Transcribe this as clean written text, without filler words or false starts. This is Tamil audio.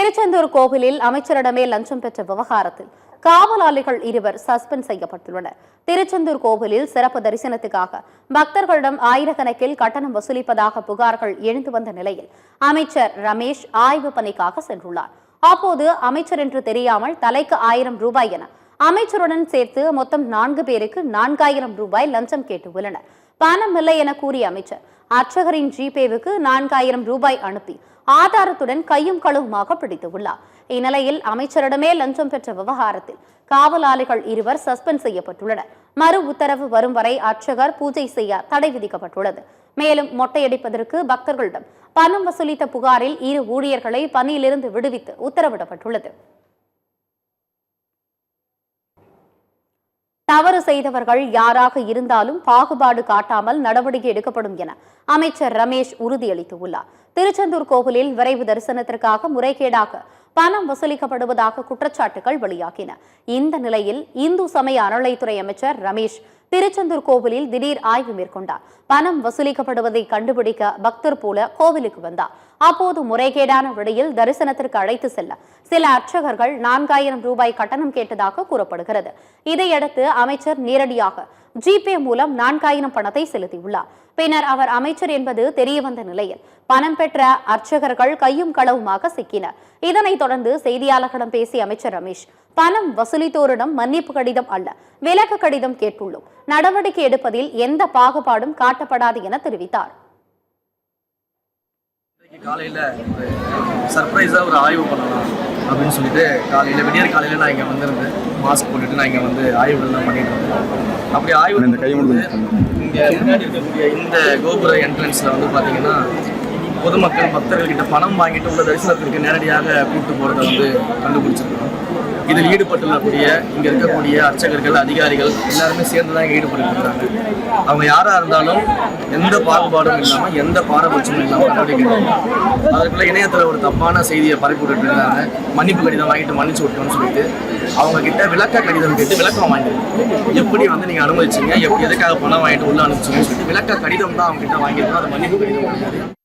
திருச்செந்தூர் கோவிலில் அமைச்சரிடமே லஞ்சம் பெற்ற விவகாரத்தில் காவலாளிகள் இருவர் சஸ்பெண்ட் செய்யப்பட்டுள்ளனர். திருச்செந்தூர் கோவிலில் சிறப்பு தரிசனத்துக்காக பக்தர்களிடம் ஆயிரக்கணக்கில் கட்டணம் வசூலிப்பதாக புகார்கள் எழுந்து வந்த நிலையில் அமைச்சர் ரமேஷ் ஆய்வு பணிக்காக சென்றுள்ளார். அப்போது அமைச்சர் என்று தெரியாமல் தலைக்கு 1000 ரூபாய் என அமைச்சருடன் சேர்த்து மொத்தம் 4 பேருக்கு 4000 ரூபாய் லஞ்சம் கேட்டுள்ளனர். பணம் இல்லை என கூறிய அமைச்சர் அர்ச்சகரின் ஜிபேவுக்கு 4000 ரூபாய் அனுப்பி ஆதாரத்துடன் கையும் களவுமாக பிடித்துள்ளார். இந்நிலையில் அமைச்சரிடமே லஞ்சம் பெற்ற விவகாரத்தில் காவலாளிகள் இருவர் சஸ்பெண்ட் செய்யப்பட்டுள்ளனர். மறு உத்தரவு வரும் வரை அர்ச்சகர் பூஜை செய்ய தடை விதிக்கப்பட்டுள்ளது. மேலும் மொட்டையடிப்பதற்கு பக்தர்களிடம் பணம் வசூலித்த புகாரில் 2 ஊழியர்களை பணியிலிருந்து விடுவித்து உத்தரவிடப்பட்டுள்ளது. தவறு செய்தவர்கள் யாராக இருந்தாலும் பாகுபாடு காட்டாமல் நடவடிக்கை எடுக்கப்படும் என அமைச்சர் ரமேஷ் உறுதியளித்துள்ளார். திருச்செந்தூர் கோவிலில் விரைவு தரிசனத்திற்காக முறைகேடாக பணம் வசூலிக்கப்படுவதாக குற்றச்சாட்டுகள் வெளியாகின. இந்த நிலையில் இந்து சமய அறநிலைத்துறை அமைச்சர் ரமேஷ் திருச்செந்தூர் கோவிலில் திடீர் ஆய்வு மேற்கொண்டார். பணம் வசூலிக்கப்படுவதை கண்டுபிடிக்க பக்தர் போல கோவிலுக்கு வந்தார். அப்போது முறைகேடான விடையில் தரிசனத்திற்கு அழைத்து செல்ல சில அர்ச்சகர்கள் 4000 ரூபாய் கட்டணம் கேட்டதாக கூறப்படுகிறது. இதையடுத்து அமைச்சர் நேரடியாக ஜிபே மூலம் 4000 பணத்தை செலுத்தியுள்ளார். பின்னர் அவர் அமைச்சர் என்பது தெரியவந்த நிலையில் பணம் பெற்ற அர்ச்சகர்கள் கையும் களவுமாக சிக்கினர். இதனைத் தொடர்ந்து செய்தியாளர்களிடம் பேசிய அமைச்சர் ரமேஷ், பணம் வசூலித்தோரிடம் மன்னிப்பு கடிதம் அல்ல, விலக்கு கடிதம் கேட்டுள்ளோம். நடவடிக்கை எடுப்பதில் எந்த பாகுபாடும் காட்டப்படாது என தெரிவித்தார். காலையில் சர்ப்ரைஸா ஒரு ஆய்வு பண்ணலாம் அப்படின்னு சொல்லிட்டு விடியற் காலையில் நான் இங்கே வந்திருந்து மாஸ்க் போட்டுட்டு நான் இங்கே வந்து ஆய்வுகள்லாம் பண்ணிட்டு இருந்தேன். அப்படி ஆய்வு இங்கே முன்னாடி இருக்கக்கூடிய இந்த கோபுர என்ட்ரன்ஸில் வந்து பார்த்தீங்கன்னா பொதுமக்கள் பக்தர்கள்கிட்ட பணம் வாங்கிட்டு உள்ள தரிசனத்திற்கு நேரடியாக கூப்பிட்டு போகிறத வந்து கண்டுபிடிச்சிருக்கோம். இதில் ஈடுபட்டுள்ளக்கூடிய இங்கே இருக்கக்கூடிய அர்ச்சகர்கள், அதிகாரிகள் எல்லாருமே சேர்ந்து தான் இங்கே ஈடுபட்டு இருக்கிறாங்க. அவங்க யாராக இருந்தாலும் எந்த பாகுபாடும் இல்லாமல் எந்த பாரபட்சமும் இல்லாமல் நடவடிக்கை எடுக்கணும். அதற்குள்ள இணையத்தில் ஒரு தப்பான செய்தியை பரப்பி விட்டுட்டு இருந்தாங்க. மன்னிப்பு கடிதம் வாங்கிட்டு மன்னிச்சு விட்டோம்னு சொல்லிட்டு அவங்க கிட்ட விளக்க கடிதம் கேட்டு விளக்கம் வாங்கிருக்கோம். எப்படி வந்து நீங்கள் அனுமதிச்சிங்க, எதுக்காக பணம் வாங்கிட்டு உள்ள அனுப்பிச்சிங்கன்னு சொல்லிட்டு விளக்க கடிதம் தான் அவங்க கிட்ட வாங்கியிருக்கோம். அது மன்னிப்பு கடிதம் கிடையாது.